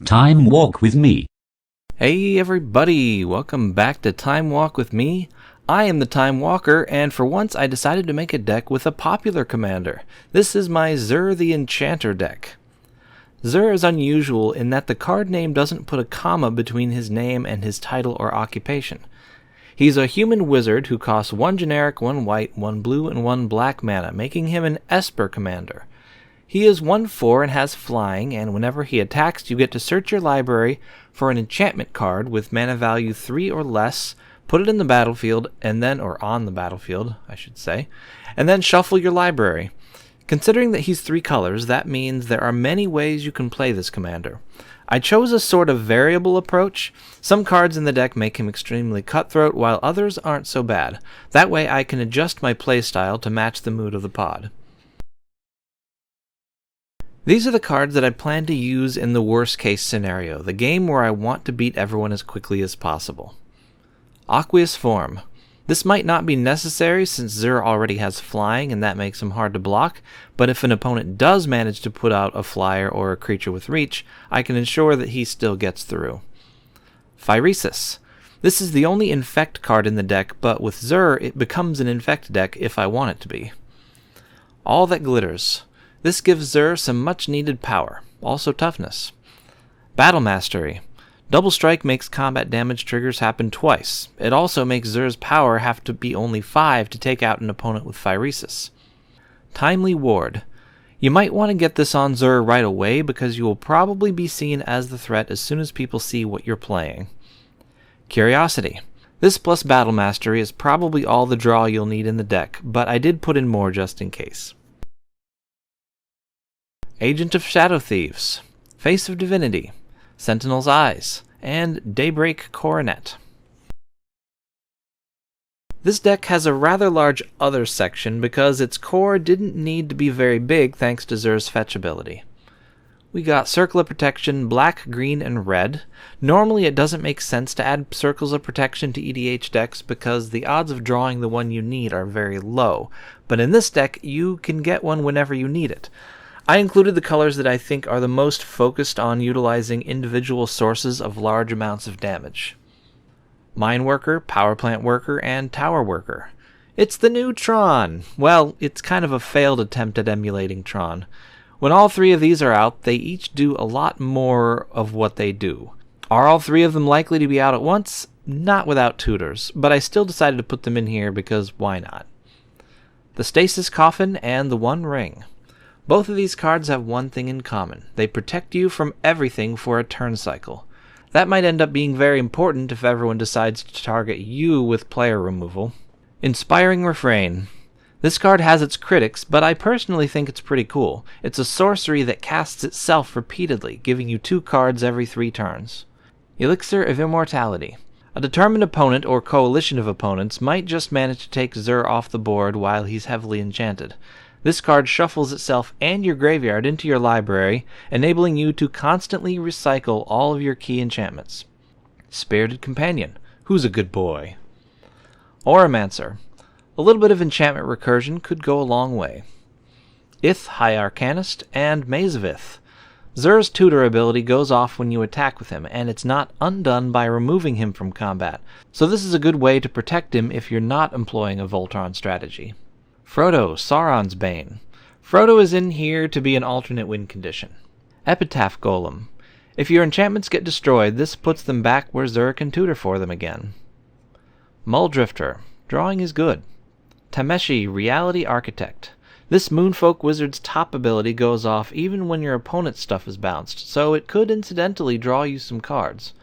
Time Walk with Me. Hey everybody, welcome back to Time Walk with me. I am the Time Walker, and for once I decided to make a deck with a popular commander. This is my Zur the Enchanter deck. Zur is unusual in that the card name doesn't put a comma between his name and his title or occupation. He's a human wizard who costs 1 generic, 1 white, 1 blue, and 1 black mana, making him an Esper commander. He is 1/4 and has flying, and whenever he attacks, you get to search your library for an enchantment card with mana value 3 or less, put it in the battlefield, or on the battlefield, I should say, and then shuffle your library. Considering that he's 3 colors, that means there are many ways you can play this commander. I chose a sort of variable approach. Some cards in the deck make him extremely cutthroat, while others aren't so bad. That way I can adjust my playstyle to match the mood of the pod. These are the cards that I plan to use in the worst case scenario, the game where I want to beat everyone as quickly as possible. Aqueous Form. This might not be necessary since Zur already has flying and that makes him hard to block, but if an opponent does manage to put out a flyer or a creature with reach, I can ensure that he still gets through. Phyresis. This is the only infect card in the deck, but with Zur it becomes an infect deck if I want it to be. All That Glitters. This gives Zur some much needed power, also toughness. Battle Mastery. Double Strike makes combat damage triggers happen twice. It also makes Zur's power have to be only 5 to take out an opponent with Phyresis. Timely Ward. You might want to get this on Zur right away because you will probably be seen as the threat as soon as people see what you're playing. Curiosity. This plus Battle Mastery is probably all the draw you'll need in the deck, but I did put in more just in case. Agent of Shadow Thieves, Face of Divinity, Sentinel's Eyes, and Daybreak Coronet. This deck has a rather large other section because its core didn't need to be very big thanks to Zur's fetch ability. We got Circle of Protection, black, green, and red. Normally it doesn't make sense to add Circles of Protection to EDH decks because the odds of drawing the one you need are very low, but in this deck you can get one whenever you need it. I included the colors that I think are the most focused on utilizing individual sources of large amounts of damage. Mine Worker, Power Plant Worker, and Tower Worker. It's the new Tron! Well, it's kind of a failed attempt at emulating Tron. When all 3 of these are out, they each do a lot more of what they do. Are all 3 of them likely to be out at once? Not without tutors, but I still decided to put them in here because why not? The Stasis Coffin and the One Ring. Both of these cards have one thing in common. They protect you from everything for a turn cycle. That might end up being very important if everyone decides to target you with player removal. Inspiring Refrain. This card has its critics, but I personally think it's pretty cool. It's a sorcery that casts itself repeatedly, giving you 2 cards every 3 turns. Elixir of Immortality. A determined opponent or coalition of opponents might just manage to take Zur off the board while he's heavily enchanted. This card shuffles itself and your graveyard into your library, enabling you to constantly recycle all of your key enchantments. Spirited Companion. Who's a good boy? Auramancer. A little bit of enchantment recursion could go a long way. Ith, High Arcanist, and Maze of Ith. Zur's tutor ability goes off when you attack with him, and it's not undone by removing him from combat, so this is a good way to protect him if you're not employing a Voltron strategy. Frodo, Sauron's Bane. Frodo is in here to be an alternate win condition. Epitaph Golem. If your enchantments get destroyed, this puts them back where Zur can tutor for them again. Muldrifter. Drawing is good. Tameshi, Reality Architect. This Moonfolk Wizard's top ability goes off even when your opponent's stuff is bounced, so it could incidentally draw you some cards.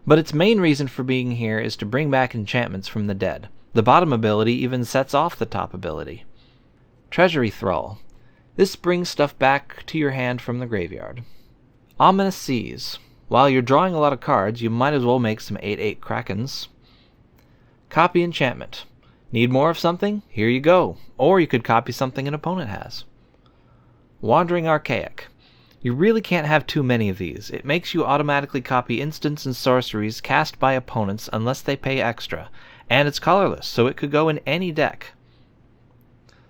But its main reason for being here is to bring back enchantments from the dead. The bottom ability even sets off the top ability. Treasury Thrall. This brings stuff back to your hand from the graveyard. Ominous Seas. While you're drawing a lot of cards, you might as well make some 8/8 Krakens. Copy Enchantment. Need more of something? Here you go. Or you could copy something an opponent has. Wandering Archaic. You really can't have too many of these. It makes you automatically copy instants and sorceries cast by opponents unless they pay extra, and it's colorless, so it could go in any deck.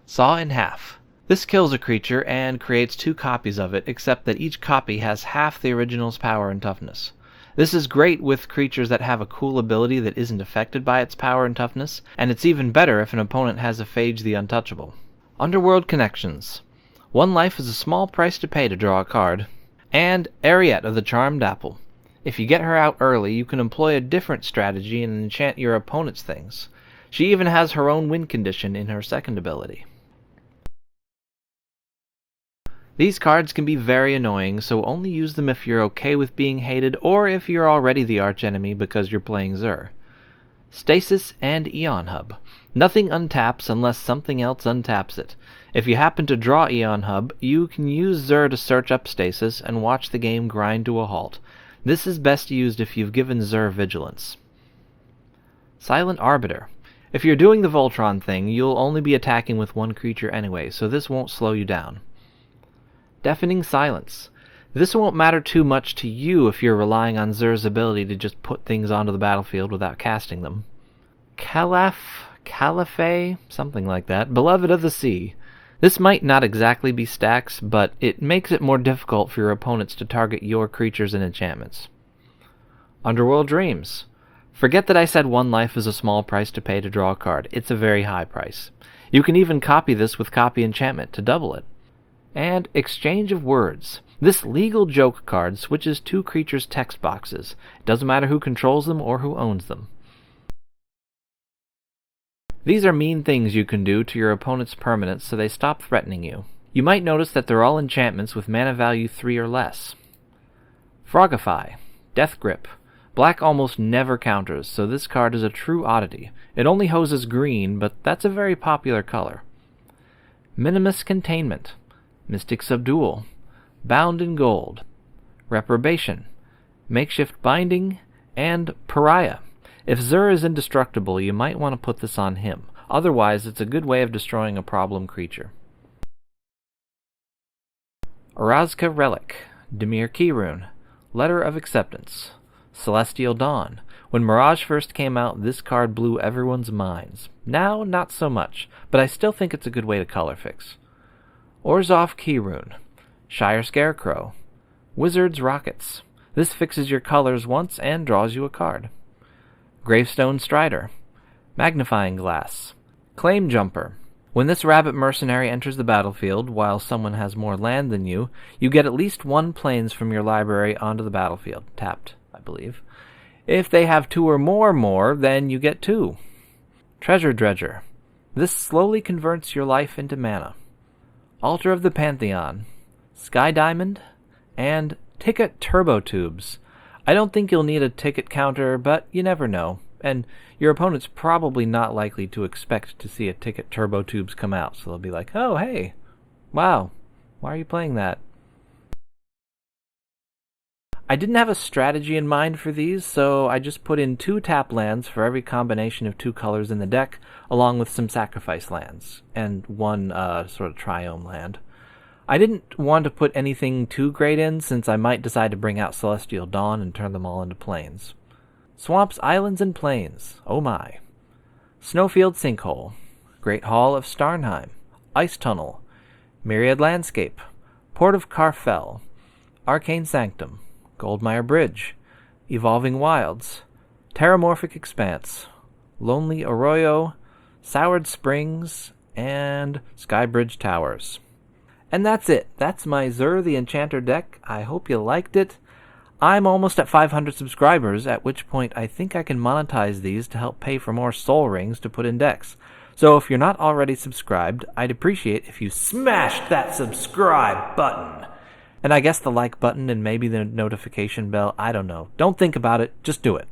Saw in Half. This kills a creature and creates 2 copies of it, except that each copy has half the original's power and toughness. This is great with creatures that have a cool ability that isn't affected by its power and toughness, and it's even better if an opponent has a Phage the Untouchable. Underworld Connections. 1 life is a small price to pay to draw a card. And Ariette of the Charmed Apple. If you get her out early, you can employ a different strategy and enchant your opponent's things. She even has her own win condition in her second ability. These cards can be very annoying, so only use them if you're okay with being hated or if you're already the archenemy because you're playing Zur. Stasis and Eon Hub. Nothing untaps unless something else untaps it. If you happen to draw Eon Hub, you can use Zur to search up Stasis and watch the game grind to a halt. This is best used if you've given Zur Vigilance. Silent Arbiter. If you're doing the Voltron thing, you'll only be attacking with 1 creature anyway, so this won't slow you down. Deafening Silence. This won't matter too much to you if you're relying on Zur's ability to just put things onto the battlefield without casting them. Caliphate, something like that. Beloved of the Sea. This might not exactly be Stax, but it makes it more difficult for your opponents to target your creatures and enchantments. Underworld Dreams. Forget that I said 1 life is a small price to pay to draw a card. It's a very high price. You can even copy this with Copy Enchantment to double it. And Exchange of Words. This legal joke card switches 2 creatures' text boxes. It doesn't matter who controls them or who owns them. These are mean things you can do to your opponent's permanents so they stop threatening you. You might notice that they're all enchantments with mana value 3 or less. Frogify. Death Grip. Black almost never counters, so this card is a true oddity. It only hoses green, but that's a very popular color. Minimus Containment. Mystic Subdual. Bound in Gold. Reprobation. Makeshift Binding. And Pariah. If Zur is indestructible, you might want to put this on him. Otherwise, it's a good way of destroying a problem creature. Orazka Relic. Dimir Keyrune. Letter of Acceptance. Celestial Dawn. When Mirage first came out, this card blew everyone's minds. Now, not so much, but I still think it's a good way to color fix. Orzhov Keyrune. Shire Scarecrow. Wizard's Rockets. This fixes your colors once and draws you a card. Gravestone Strider. Magnifying Glass. Claim Jumper. When this rabbit mercenary enters the battlefield, while someone has more land than you, you get at least 1 plains from your library onto the battlefield. Tapped, I believe. If they have 2 or more, then you get 2. Treasure Dredger. This slowly converts your life into mana. Altar of the Pantheon. Sky Diamond. And Ticket Turbo Tubes. I don't think you'll need a ticket counter, but you never know. And your opponent's probably not likely to expect to see a Ticket Turbo Tubes come out, so they'll be like, oh, hey, wow, why are you playing that? I didn't have a strategy in mind for these, so I just put in 2 tap lands for every combination of 2 colors in the deck, along with some sacrifice lands, and 1 sort of triome land. I didn't want to put anything too great in, since I might decide to bring out Celestial Dawn and turn them all into plains. Swamps, Islands, and Plains. Oh my. Snowfield Sinkhole. Great Hall of Starnheim. Ice Tunnel. Myriad Landscape. Port of Carfell. Arcane Sanctum. Goldmire Bridge. Evolving Wilds. Terramorphic Expanse. Lonely Arroyo. Soured Springs. And Skybridge Towers. And that's it. That's my Zur the Enchanter deck. I hope you liked it. I'm almost at 500 subscribers, at which point I think I can monetize these to help pay for more soul rings to put in decks. So if you're not already subscribed, I'd appreciate if you smashed that subscribe button. And I guess the like button and maybe the notification bell, I don't know. Don't think about it, just do it.